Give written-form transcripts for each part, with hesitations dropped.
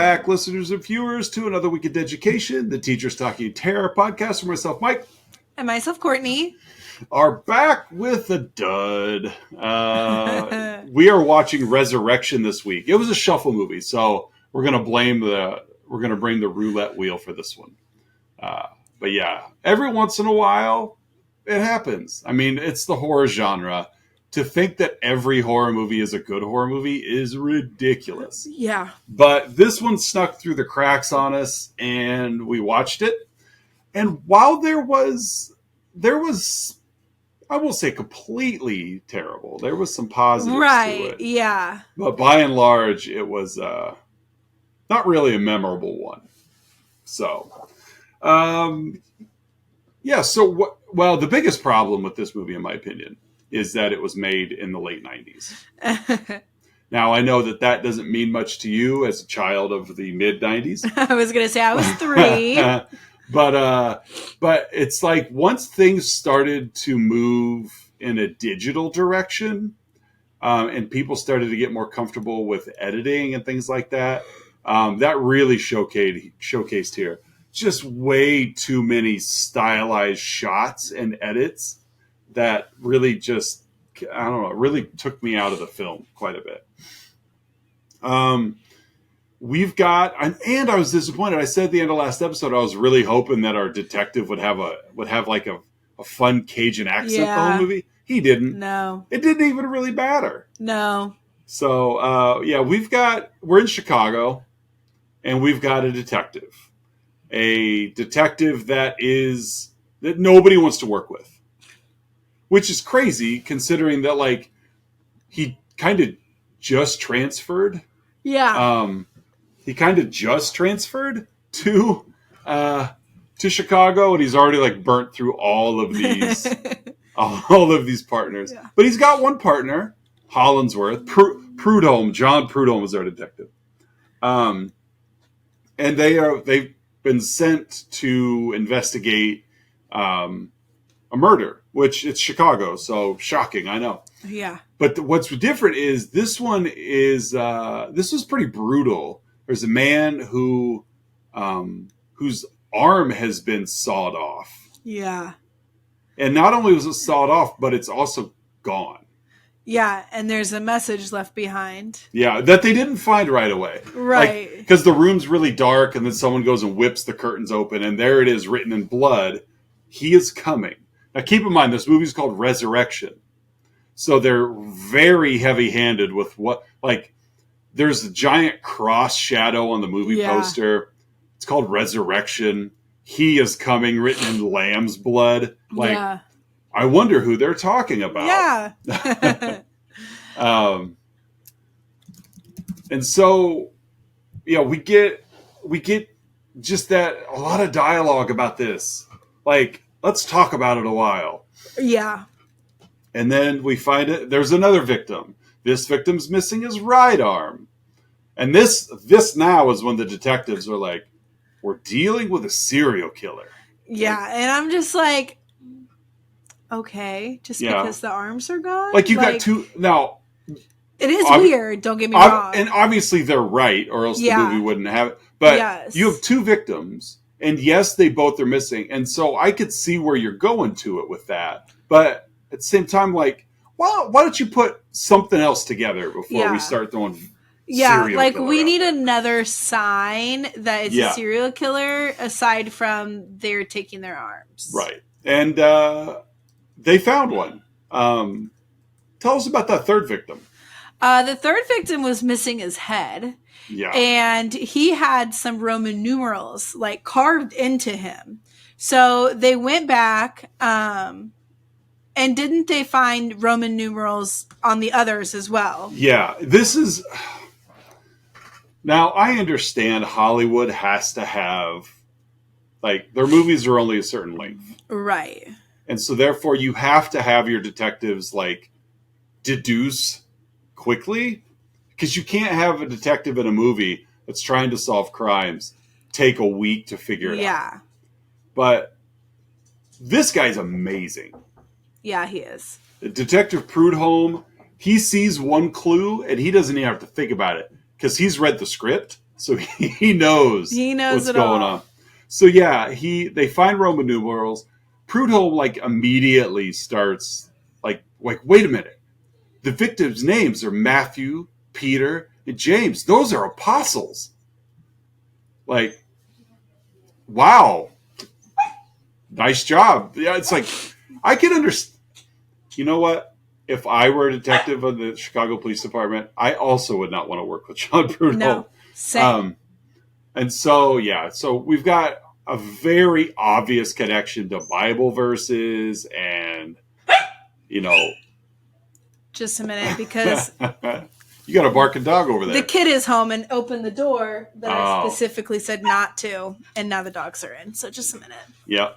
back, listeners and viewers, to another week of education. The Teachers Talking Terror podcast, where myself, Mike, and myself, Courtney, are back with a dud. We are watching Resurrection this week. It was a shuffle movie, so we're gonna bring the roulette wheel for this one. But yeah, every once in a while, it happens. I mean, it's the horror genre. To think that every horror movie is a good horror movie is ridiculous. Yeah. But this one snuck through the cracks on us, and we watched it. And while there was, I won't say completely terrible. There was some positives to it. Yeah. But by and large, it was not really a memorable one. So, yeah. So, well, the biggest problem with this movie, in my opinion, is that it was made in the late 90s. Now, I know that doesn't mean much to you as a child of the mid-90s. I was going to say I was 3. But it's like once things started to move in a digital direction, and people started to get more comfortable with editing and things like that, that really showcased here. Just way too many stylized shots and edits that really just, I don't know, really took me out of the film quite a bit. We've got, and I was disappointed. I said at the end of last episode, I was really hoping that our detective would have like a fun Cajun accent the whole movie. He didn't. No. It didn't even really matter. No. So, yeah, we're in Chicago, and we've got a detective that nobody wants to work with. Which is crazy, considering that, like, he kind of just transferred. Yeah. He kind of just transferred to Chicago, and he's already like burnt through all of these partners. Yeah. But he's got one partner, Hollingsworth, Prudhomme. John Prudhomme was our detective, and they've been sent to investigate a murder, which it's Chicago, so shocking, I know. Yeah. But what's different is this was pretty brutal. There's a man whose arm has been sawed off. Yeah. And not only was it sawed off, but it's also gone. Yeah, and there's a message left behind. Yeah, that they didn't find right away. Right. Because the room's really dark, and then someone goes and whips the curtains open, and there it is written in blood. He is coming. Now, keep in mind, this movie's called Resurrection. So they're very heavy-handed with there's a giant cross shadow on the movie poster. It's called Resurrection. He is coming, written in lamb's blood. I wonder who they're talking about. Yeah. And so, yeah, we get just that, a lot of dialogue about this. Like, let's talk about it a while. Yeah. And then we find there's another victim. This victim's missing his right arm. And this now is when the detectives are like, we're dealing with a serial killer. Yeah, and I'm just like, okay, just because the arms are gone? Like, you got two, now. It is weird, don't get me wrong. And obviously they're right, or else the movie wouldn't have it. But you have two victims. And yes, they both are missing. And so I could see where you're going to it with that. But at the same time, like, why don't you put something else together before we start throwing serial killer we need another sign that it's a serial killer aside from they're taking their arms. Right. And they found one. Tell us about that third victim. The third victim was missing his head. Yeah. And he had some Roman numerals like carved into him. So they went back, and didn't they find Roman numerals on the others as well? Yeah. This is, now I understand Hollywood has to have, like, their movies are only a certain length. Right. And so therefore you have to have your detectives like deduce quickly. Because you can't have a detective in a movie that's trying to solve crimes take a week to figure it out. Yeah. But this guy's amazing. Yeah, he is. Detective Prudhomme, he sees one clue and he doesn't even have to think about it because he's read the script. So he knows what's it going all. on. So yeah, they find Roman numerals. Prudhomme like immediately starts like wait a minute. The victims' names are Matthew, Peter, and James. Those are apostles. Like, wow. Nice job. Yeah, it's like I can understand. You know what? If I were a detective of the Chicago Police Department, I also would not want to work with John Prudhomme. No, same. And so, yeah, so we've got a very obvious connection to Bible verses and, you know. Just a minute, because you got a barking dog over there. The kid is home and opened the door that I specifically said not to, and now the dogs are in. So just a minute. Yep.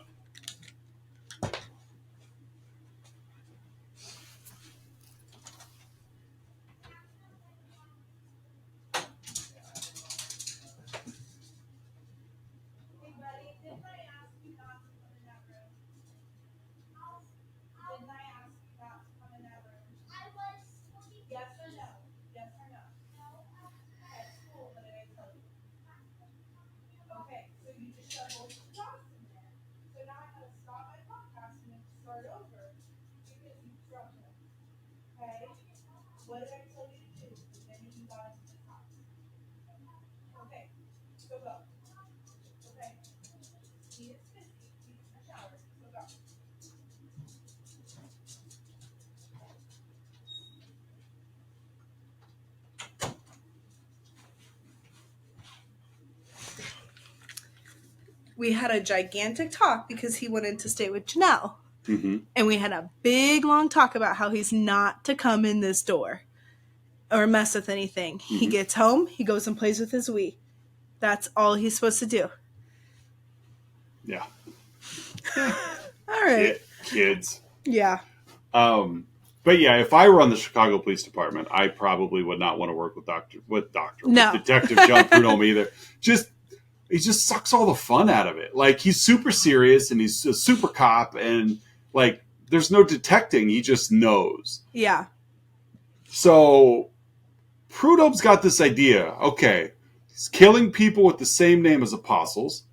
We had a gigantic talk because he wanted to stay with Janelle. Mm-hmm. And we had a big, long talk about how he's not to come in this door or mess with anything. Mm-hmm. He gets home, he goes and plays with his Wii. That's all he's supposed to do. Yeah. All right. Kids. Yeah. But yeah, if I were on the Chicago Police Department, I probably would not want to work with Detective John Prudhomme either. He just sucks all the fun out of it. Like, he's super serious and he's a super cop, and like there's no detecting, he just knows. Yeah. So Prudhomme's got this idea. Okay, he's killing people with the same name as apostles.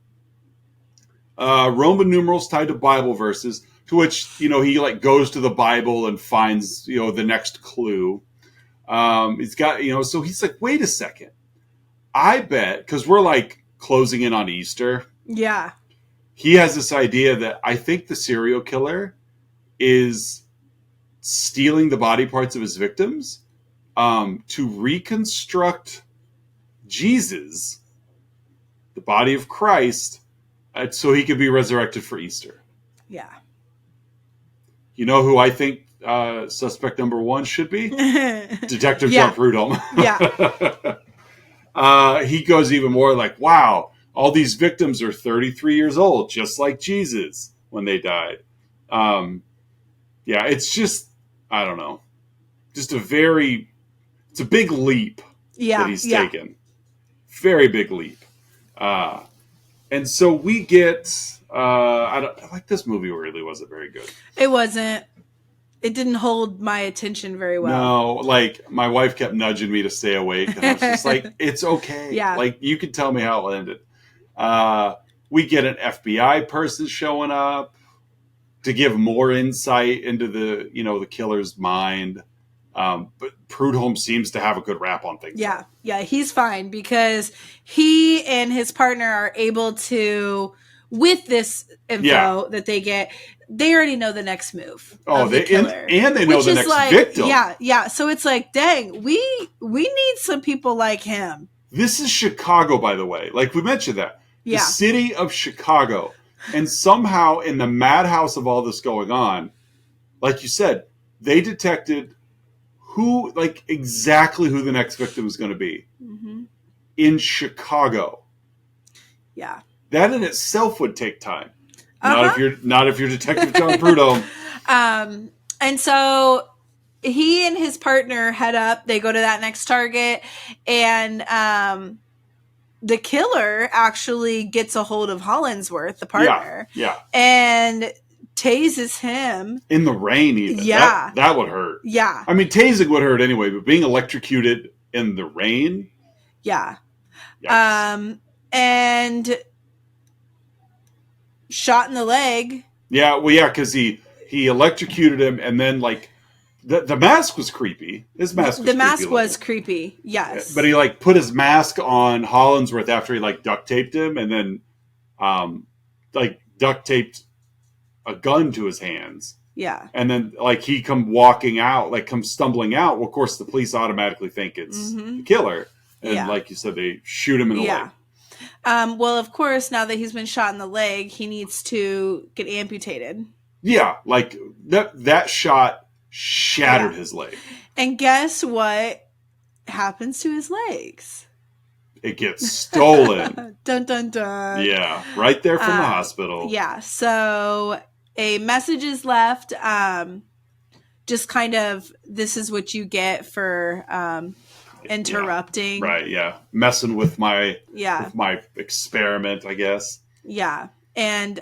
Roman numerals tied to Bible verses, to which, he like goes to the Bible and finds, the next clue. He's got, so he's like, wait a second. I bet, because we're like closing in on Easter. Yeah. He has this idea that I think the serial killer is stealing the body parts of his victims to reconstruct Jesus, the body of Christ, so he could be resurrected for Easter. Yeah. You know who I think suspect number one should be? Detective John Prudhomme. Yeah. He goes even more like, wow, all these victims are 33 years old, just like Jesus when they died. Yeah, it's just, I don't know. Just it's a big leap that he's taken. Very big leap. And so we get, this movie really wasn't very good. It wasn't. It didn't hold my attention very well. No, like, my wife kept nudging me to stay awake, and I was just like, it's okay. Yeah. Like, you can tell me how it ended. We get an FBI person showing up to give more insight into the killer's mind. But Prudhomme seems to have a good rap on things. Yeah. Yeah, he's fine because he and his partner are able to, with this info that they get, they already know the next move. Oh, of the killer, and they know the next victim. Yeah, yeah. So it's like, dang, we need some people like him. This is Chicago, by the way. Like, we mentioned that. Yeah. The city of Chicago. And somehow, in the madhouse of all this going on, like you said, they detected exactly who the next victim is going to be. Mm-hmm. In Chicago. Yeah. That in itself would take time. Not if you're Detective John Prudhomme. And so he and his partner head up. They go to that next target, and the killer actually gets a hold of Hollingsworth, the partner. Yeah. And tases him in the rain. Even that would hurt. Yeah. I mean, tasing would hurt anyway, but being electrocuted in the rain. Yeah. Yikes. And shot in the leg. Yeah, well, yeah, because he electrocuted him, and then like the mask was creepy. His mask was The creepy mask was looking. creepy. Yes, But he like put his mask on Hollinsworth after he like duct taped him, and then like duct taped a gun to his hands. Yeah. And then like he come walking out, like come stumbling out. Well, of course, the police automatically think it's the killer, and like you said, they shoot him in the leg. Well, of course, now that he's been shot in the leg, he needs to get amputated. Yeah, like that shot shattered his leg. And guess what happens to his legs? It gets stolen. Dun, dun, dun. Yeah, right there from the hospital. Yeah, so a message is left. Just kind of, this is what you get for interrupting. Right, yeah. Messing with my with my experiment, I guess. Yeah. And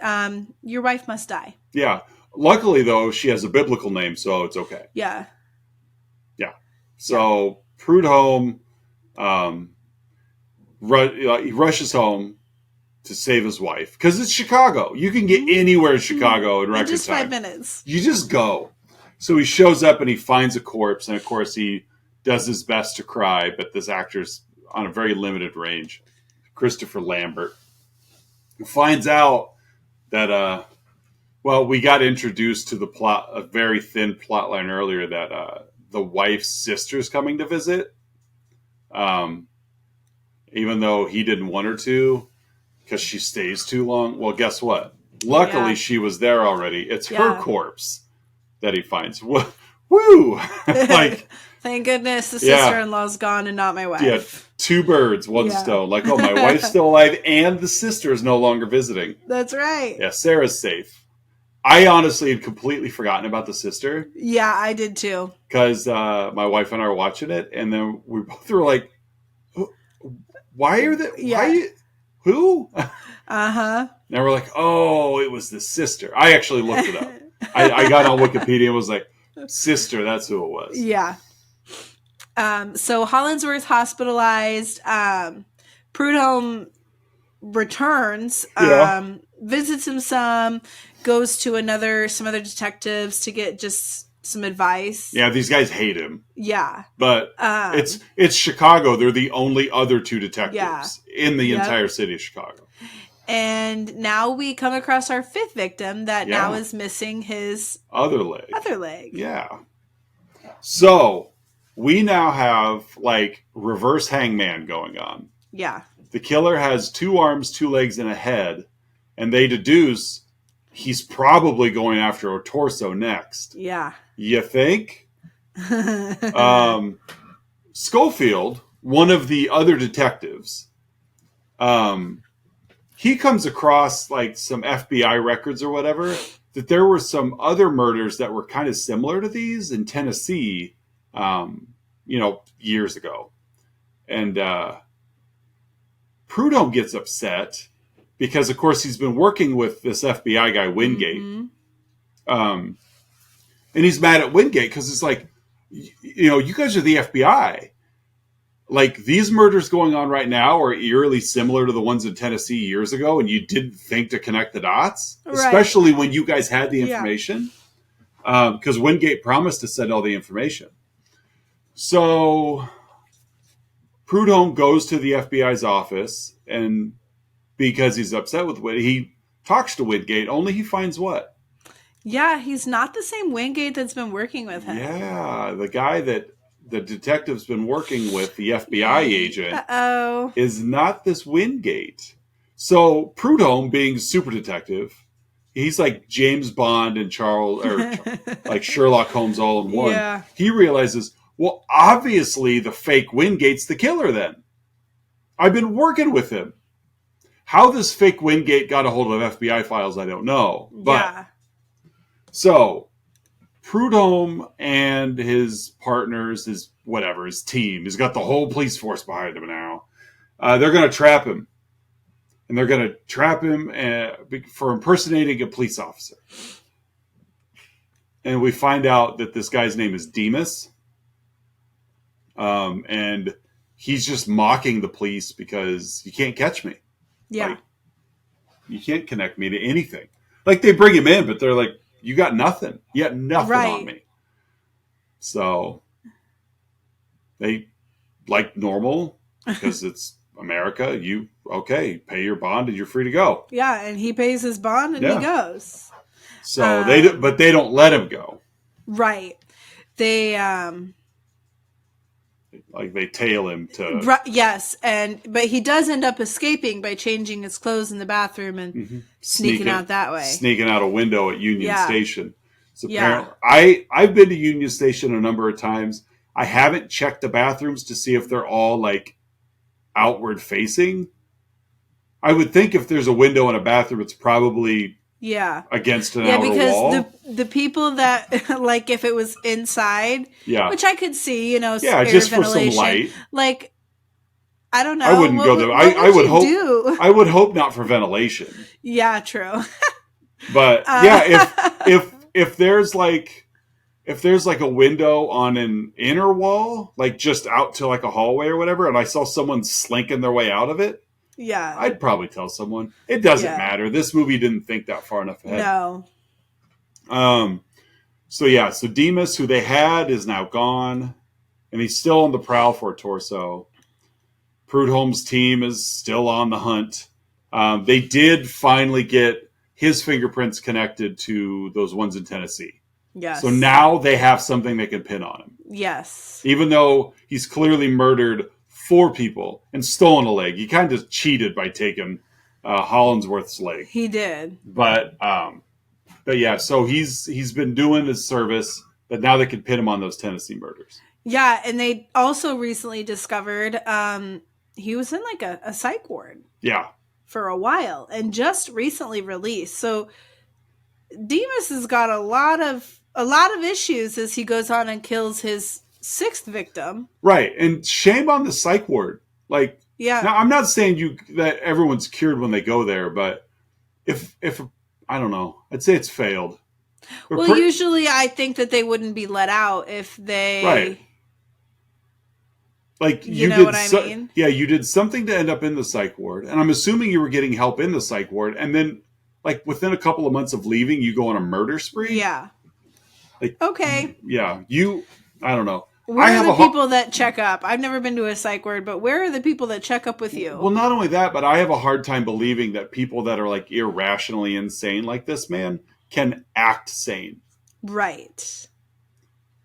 your wife must die. Yeah. Luckily, though, she has a biblical name, so it's okay. Yeah. Yeah. So Prudhomme, he rushes home to save his wife because it's Chicago. You can get anywhere in Chicago in record time. Just 5 minutes. You just go. So he shows up and he finds a corpse, and of course he does his best to cry, but this actor's on a very limited range. Christopher Lambert finds out that we got introduced to the plot, a very thin plot line earlier, that the wife's sister's coming to visit, even though he didn't want her to because she stays too long. Well, guess what? Luckily, she was there already. It's her corpse that he finds. Woo! Like, thank goodness the sister-in-law's gone and not my wife. Yeah, 2 birds, 1 stone. Like, oh, my wife's still alive and the sister is no longer visiting. That's right. Yeah, Sarah's safe. I honestly had completely forgotten about the sister. Yeah, I did too. Because my wife and I were watching it, and then we both were like, why are they? Yeah. Who? Uh-huh. And we're like, oh, it was the sister. I actually looked it up. I got on Wikipedia and was like, sister, that's who it was. Yeah. So Hollinsworth hospitalized. Prudhomme returns, visits him some, goes to some other detectives to get just some advice. Yeah, these guys hate him. Yeah. But it's Chicago. They're the only other 2 detectives in the entire city of Chicago. And now we come across our 5th victim that now is missing his other leg. Yeah. So we now have like reverse hangman going on. Yeah. The killer has 2 arms, 2 legs, and a head, and they deduce he's probably going after a torso next. Yeah. You think? Schofield, one of the other detectives, he comes across like some FBI records or whatever, that there were some other murders that were kind of similar to these in Tennessee, years ago. And Prudhomme gets upset because, of course, he's been working with this FBI guy, Wingate. Mm-hmm. And he's mad at Wingate because it's like, you guys are the FBI. Like, these murders going on right now are eerily similar to the ones in Tennessee years ago, and you didn't think to connect the dots, especially when you guys had the information. Because Wingate promised to send all the information. So Prudhomme goes to the FBI's office, and because he's upset with Wingate, he talks to Wingate, only he finds what? Yeah, he's not the same Wingate that's been working with him. Yeah, the guy that the detective's been working with, the FBI agent, is not this Wingate. So Prudhomme, being super detective, he's like James Bond and like Sherlock Holmes all in one. Yeah. He realizes, well, obviously the fake Wingate's the killer then. I've been working with him. How this fake Wingate got a hold of FBI files, I don't know. But so Prudhomme and his partners, his team, he's got the whole police force behind him now. They're going to trap him. And they're going to trap him for impersonating a police officer. And we find out that this guy's name is Demas. And he's just mocking the police because you can't catch me. Yeah. Like, you can't connect me to anything. Like, they bring him in, but they're like, you got nothing. You got nothing on me. So they, like normal, because it's America, you, okay, pay your bond and you're free to go. Yeah, and he pays his bond and he goes. So but they don't let him go. Right. They like they tail him to yes, but he does end up escaping by changing his clothes in the bathroom and sneaking out that way. Sneaking out a window at Union Station. So apparently, I've been to Union Station a number of times. I haven't checked the bathrooms to see if they're all like outward facing. I would think if there's a window in a bathroom, it's probably against an outer wall. Yeah, because the people that like if it was inside, which I could see, you know, air just ventilation, for some light. Like, I don't know. I wouldn't go there. I would hope. I would hope not for ventilation. Yeah, true. But if there's like a window on an inner wall, like just out to like a hallway or whatever, and I saw someone slinking their way out of it, I'd probably tell someone. It doesn't matter. This movie didn't think that far enough ahead. No. So Demas, who they had, is now gone, and he's still on the prowl for a torso. Prudhomme's team is still on the hunt. They did finally get his fingerprints connected to those ones in Tennessee. Yes. So now they have something they can pin on him. Yes. Even though he's clearly murdered 4 people and stolen a leg. He kind of cheated by taking Hollingsworth's leg. He did. But yeah, so he's been doing his service, but now they can pin him on those Tennessee murders. Yeah, and they also recently discovered he was in like a psych ward. Yeah. For a while and just recently released. So Demas has got a lot of issues as he goes on and kills his 6th victim. Right. And shame on the psych ward. Like, now I'm not saying that everyone's cured when they go there, but if I don't know, I'd say it's failed. Well, usually I think that they wouldn't be let out if they... Right. Like, you know what I mean? Yeah, you did something to end up in the psych ward. And I'm assuming you were getting help in the psych ward. And then, like, within a couple of months of leaving, you go on a murder spree? Yeah. Like, okay. Yeah. I don't know. Where are the people that check up? I've never been to a psych ward, but where are the people that check up with you? Well, not only that, but I have a hard time believing that people that are, like, irrationally insane like this man can act sane. Right.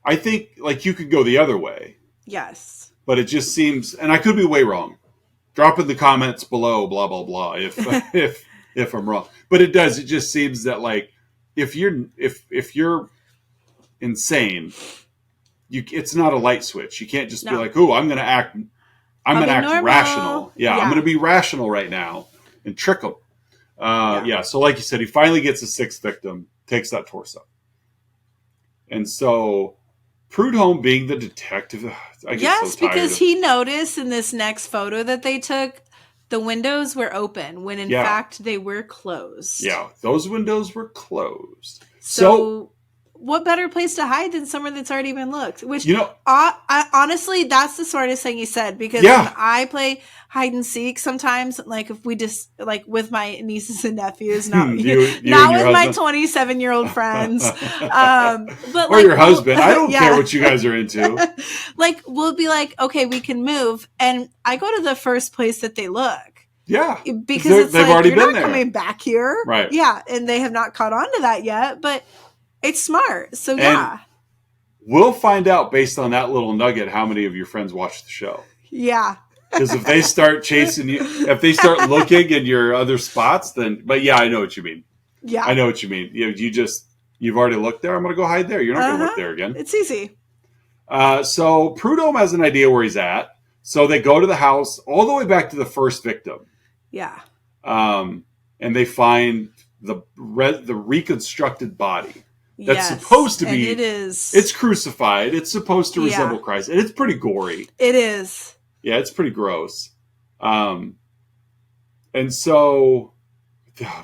I think, like, you could go the other way. Yes. But it just seems, and I could be way wrong. Drop in the comments below, blah, blah, blah, if I'm wrong. But it just seems that, like, if you're insane, it's not a light switch. You can't just be like, "Oh, I'm going to act rational." Yeah, I'm going to be rational right now and trick them. So like you said, he finally gets a 6th victim, takes that torso. And so Prudhomme, being the detective, I get so tired because he noticed in this next photo that they took, the windows were open when in fact they were closed. Yeah, those windows were closed. So what better place to hide than somewhere that's already been looked? Which, I honestly, that's the smartest thing you said, because when I play hide and seek sometimes, like if we just, like with my nieces and nephews, not with my 27-year-old friends, but or your husband. I don't care what you guys are into. Like, we'll be like, okay, we can move. And I go to the first place that they look. Yeah. Because they've already been there. You're not coming back here. Right. Yeah. And they have not caught on to that yet, but it's smart. So, and we'll find out based on that little nugget how many of your friends watch the show. Yeah. Because if they start chasing you, if they start looking in your other spots, then, but yeah, I know what you mean. Yeah. I know what you mean. You've already looked there. I'm going to go hide there. You're not going to look there again. It's easy. So Prudhomme has an idea where he's at. So they go to the house all the way back to the first victim. Yeah. And they find the reconstructed body. That's supposed to be. And it is. It's crucified. It's supposed to resemble Christ. And it's pretty gory. It is. Yeah, it's pretty gross. And so,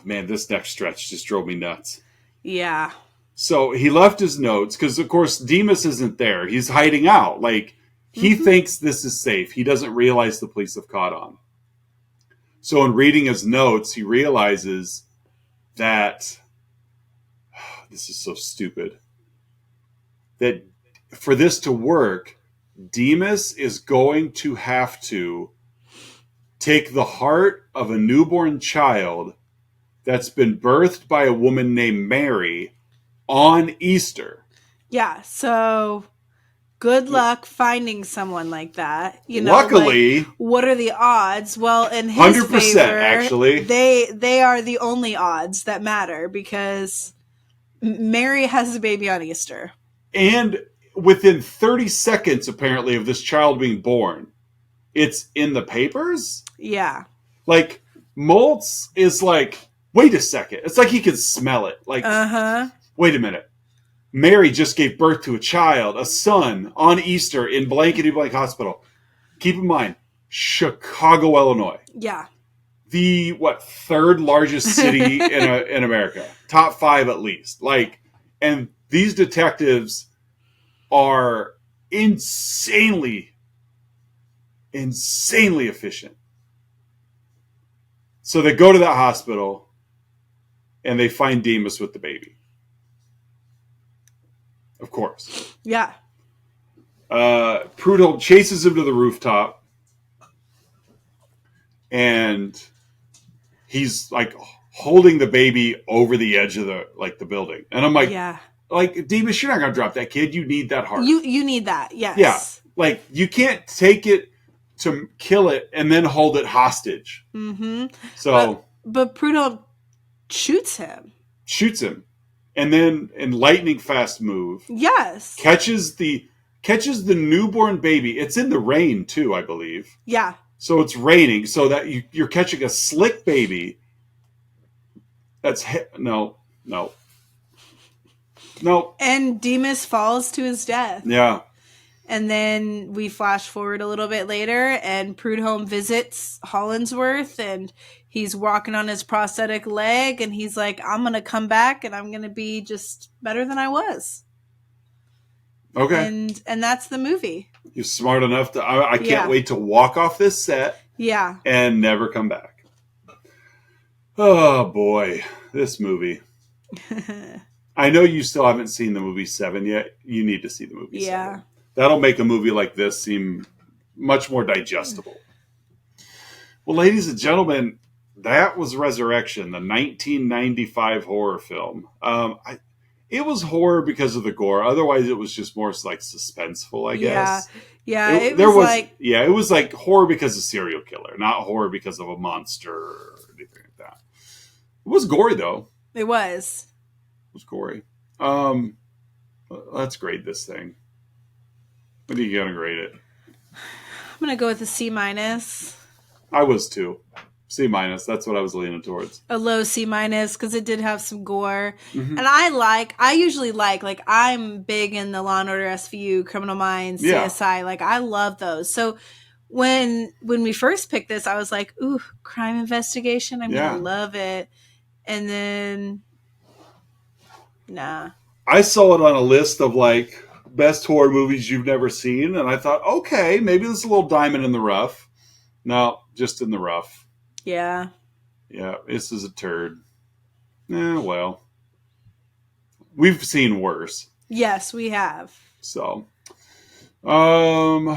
man, this next stretch just drove me nuts. Yeah. So he left his notes because, of course, Demas isn't there. He's hiding out. Like, He thinks this is safe. He doesn't realize the police have caught on. So in reading his notes, he realizes that this is so stupid. That for this to work, Demas is going to have to take the heart of a newborn child that's been birthed by a woman named Mary on Easter. Yeah, so good luck finding someone like that. Luckily, what are the odds? Well, in his 100% favor, actually. They are the only odds that matter because Mary has a baby on Easter. And within 30 seconds, apparently, of this child being born, it's in the papers? Yeah. Like, Moltz is like, wait a second. It's like he can smell it. Like, wait a minute. Mary just gave birth to a child, a son, on Easter in blankety blank hospital. Keep in mind, Chicago, Illinois. Yeah. The, third largest city in America. Top 5 at least. Like, and these detectives are insanely efficient. So they go to that hospital and they find Demas with the baby. Of course. Yeah. Prudhomme chases him to the rooftop and he's like holding the baby over the edge of the building. And I'm like, yeah. Like, Demas, you're not going to drop that kid. You need that heart. You need that, yes. Yeah. Like, you can't take it to kill it and then hold it hostage. Mm-hmm. So. But Prudhomme shoots him. And then, in lightning fast move. Yes. Catches the newborn baby. It's in the rain, too, I believe. Yeah. So it's raining. So that you're catching a slick baby. That's. No. And Demas falls to his death. Yeah. And then we flash forward a little bit later, and Prudhomme visits Hollingsworth, and he's walking on his prosthetic leg, and he's like, I'm going to come back, and I'm going to be just better than I was. Okay. And that's the movie. He's smart enough to... I can't wait to walk off this set. Yeah. And never come back. Oh, boy. This movie. I know you still haven't seen the movie 7 yet. You need to see the movie 7. That'll make a movie like this seem much more digestible. Well, ladies and gentlemen, that was Resurrection, the 1995 horror film. It was horror because of the gore. Otherwise, it was just more like suspenseful, I guess. Yeah. It was like horror because of serial killer, not horror because of a monster or anything like that. It was gory, though. It was. It was gory. Let's grade this thing. What are you going to grade it? I'm going to go with a C-. I was too. C-. That's what I was leaning towards. A low C- because it did have some gore. Mm-hmm. And I usually like I'm big in the Law & Order SVU, Criminal Minds, CSI. Like, I love those. So when we first picked this, I was like, ooh, crime investigation. I'm going to love it. And then, nah. I saw it on a list of like best horror movies you've never seen. And I thought, okay, maybe this is a little diamond in the rough. No, just in the rough. Yeah. Yeah, this is a turd. Well. We've seen worse. Yes, we have. So. All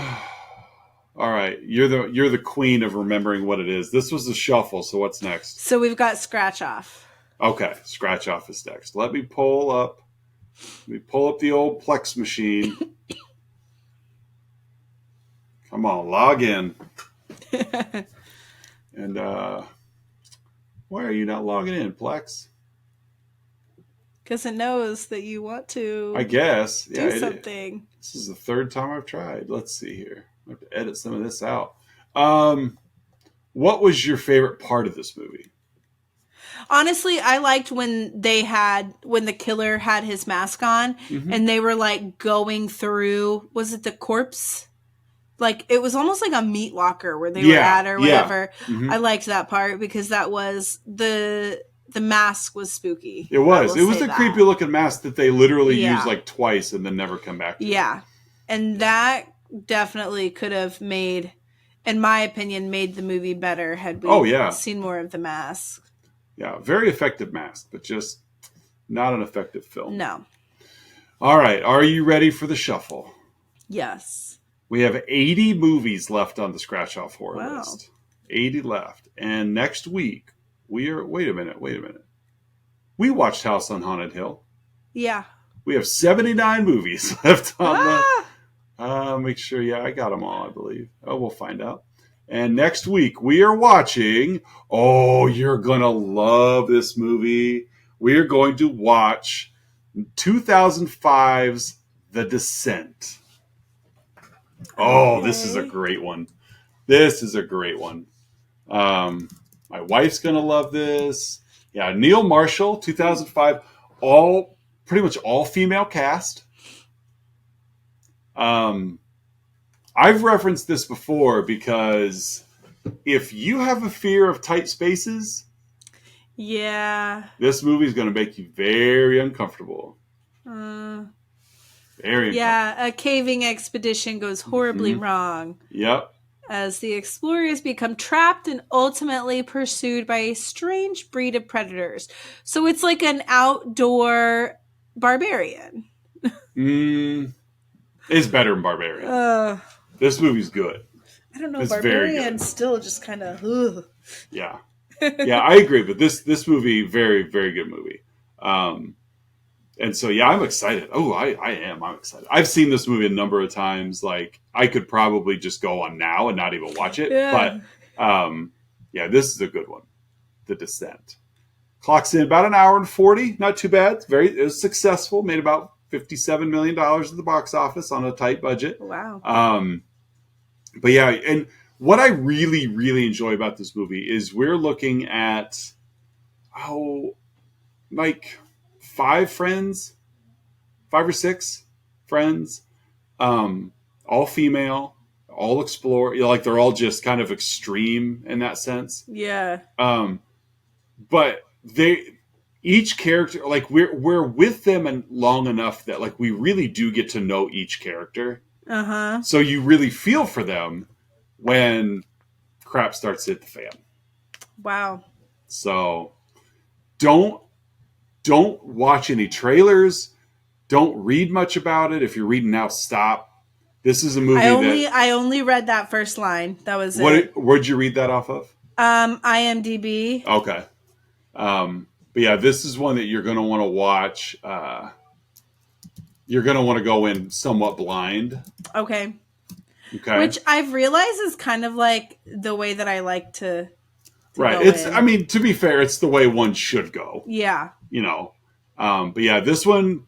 right. You're the queen of remembering what it is. This was the shuffle, so what's next? So we've got Scratch Off. Okay, Scratch Off is next. Let me pull up the old Plex machine. Come on, log in. And why are you not logging in, Plex? Because it knows that you want to. I guess. Do something. This is the third time I've tried. Let's see here. I have to edit some of this out. What was your favorite part of this movie? Honestly, I liked when the killer had his mask on, mm-hmm. and they were like going through, was it the corpse? Like, it was almost like a meat locker where they were at or whatever. Yeah. Mm-hmm. I liked that part because that was the mask was spooky. It was. It was a creepy looking mask that they literally used like twice and then never come back to. Yeah. And that definitely could have made, in my opinion, made the movie better had Oh, we yeah. seen more of the mask. Yeah. Very effective mask, but just not an effective film. No. All right. Are you ready for the shuffle? Yes. We have 80 movies left on the scratch off horror Wow. list. 80 left. And next week, wait a minute. We watched House on Haunted Hill. Yeah. We have 79 movies left on Ah! make sure, yeah, I got them all, I believe. Oh, we'll find out. And next week, we are watching, oh, you're going to love this movie. We are going to watch 2005's The Descent. Oh, Okay. this is a great one. This is a great one. My wife's going to love this. Yeah, Neil Marshall, 2005, pretty much all female cast. I've referenced this before because if you have a fear of tight spaces, Yeah. this movie is going to make you very uncomfortable. Very uncomfortable. Yeah, a caving expedition goes horribly wrong. Yep. As the explorers become trapped and ultimately pursued by a strange breed of predators. So it's like an outdoor barbarian. It's better than Barbarian. This movie's good. I don't know. It's Barbarian still just kind of. Yeah. Yeah, I agree. But this movie, very, very good movie. And so, yeah, I'm excited. Oh, I am. I'm excited. I've seen this movie a number of times. Like, I could probably just go on now and not even watch it. Yeah. But, yeah, this is a good one. The Descent. Clocks in about an hour and 40. Not too bad. It was successful. Made about $57 million at the box office on a tight budget. Wow. But, yeah, and what I really, really enjoy about this movie is we're looking at, like 5 or 6 friends, all female, all explore, like they're all just kind of extreme in that sense. Yeah. But each character, like we're with them and long enough that like we really do get to know each character. So you really feel for them when crap starts to hit the fan. Wow. So don't watch any trailers. Don't read much about it. If you're reading now, stop. This is a movie I only read that first line. That was it. Where'd you read that off of? IMDb. Okay. But yeah, this is one that you're going to want to watch. You're going to want to go in somewhat blind. Okay. Okay. Which I've realized is kind of like the way that I like to right. It's in. I mean, to be fair, it's the way one should go. Yeah. You know. But yeah, this one,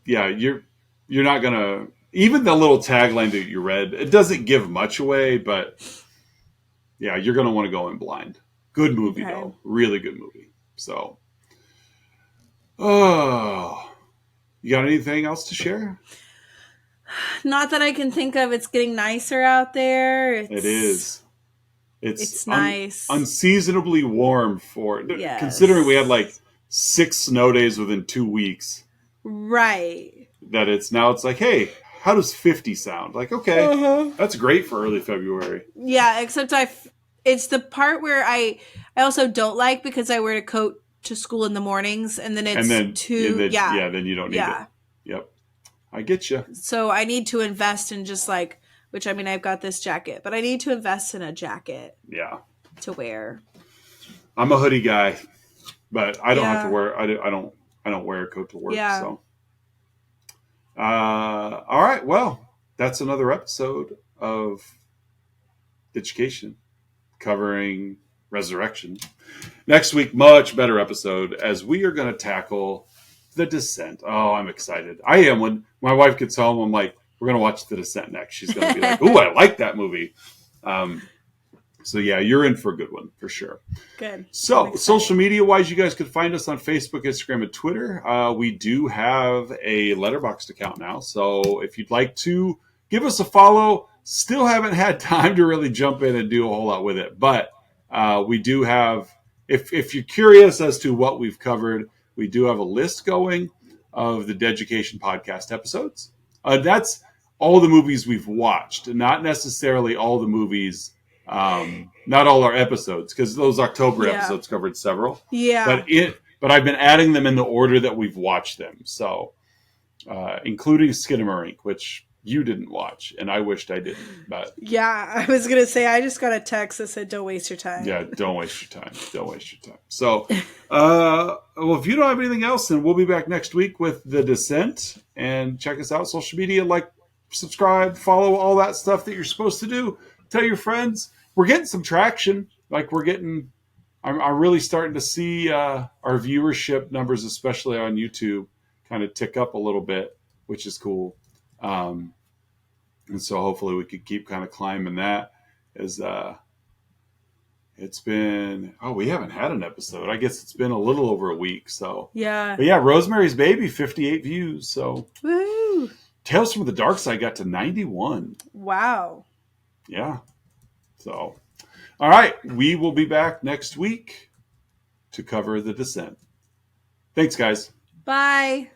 yeah, you're not going to, even the little tagline that you read, it doesn't give much away, but yeah, you're going to want to go in blind. Good movie, though. Really good movie. So, you got anything else to share? Not that I can think of. It's getting nicer out there. It is. It's nice. Unseasonably warm considering we had like 6 snow days within 2 weeks. Right. That it's like, hey, how does 50 sound? Like, okay, that's great for early February. Yeah, except it's the part where I also don't like because I wear a coat to school in the mornings and then it's then you don't need it. Yep. I get you. So I need to invest in just like, which I mean, I've got this jacket, but I need to invest in a jacket. Yeah. To wear. I'm a hoodie guy, but I don't have to wear. I don't wear a coat to work. Yeah. So. All right. Well, that's another episode of Education covering Resurrection. Next week, much better episode as we are going to tackle The Descent. Oh, I'm excited. I am. When my wife gets home, I'm like, we're going to watch The Descent next. She's going to be like, ooh, I like that movie. So yeah, you're in for a good one for sure. Good. So social media wise, you guys can find us on Facebook, Instagram, and Twitter. We do have a Letterboxd account now. So if you'd like to give us a follow, still haven't had time to really jump in and do a whole lot with it. But we do have, if you're curious as to what we've covered, we do have a list going of the Deducation podcast episodes. That's all the movies we've watched, and not necessarily all the movies, not all our episodes, because those October episodes covered several. Yeah. But I've been adding them in the order that we've watched them. So, including Skinamarink, which you didn't watch, and I wished I didn't. But yeah, I was gonna say I just got a text that said, "Don't waste your time." Yeah, don't waste your time. Don't waste your time. So, well, if you don't have anything else, then we'll be back next week with The Descent. And check us out, social media, like, subscribe, follow, all that stuff that you're supposed to do. Tell your friends. We're getting some traction. Like I'm really starting to see our viewership numbers, especially on YouTube, kind of tick up a little bit, which is cool. And so hopefully we could keep kind of climbing that as it's been, we haven't had an episode. I guess it's been a little over a week. So Yeah. But yeah, Rosemary's Baby, 58 views. So Woo! Tales from the Dark Side got to 91. Wow. Yeah. So, all right, we will be back next week to cover The Descent. Thanks, guys. Bye.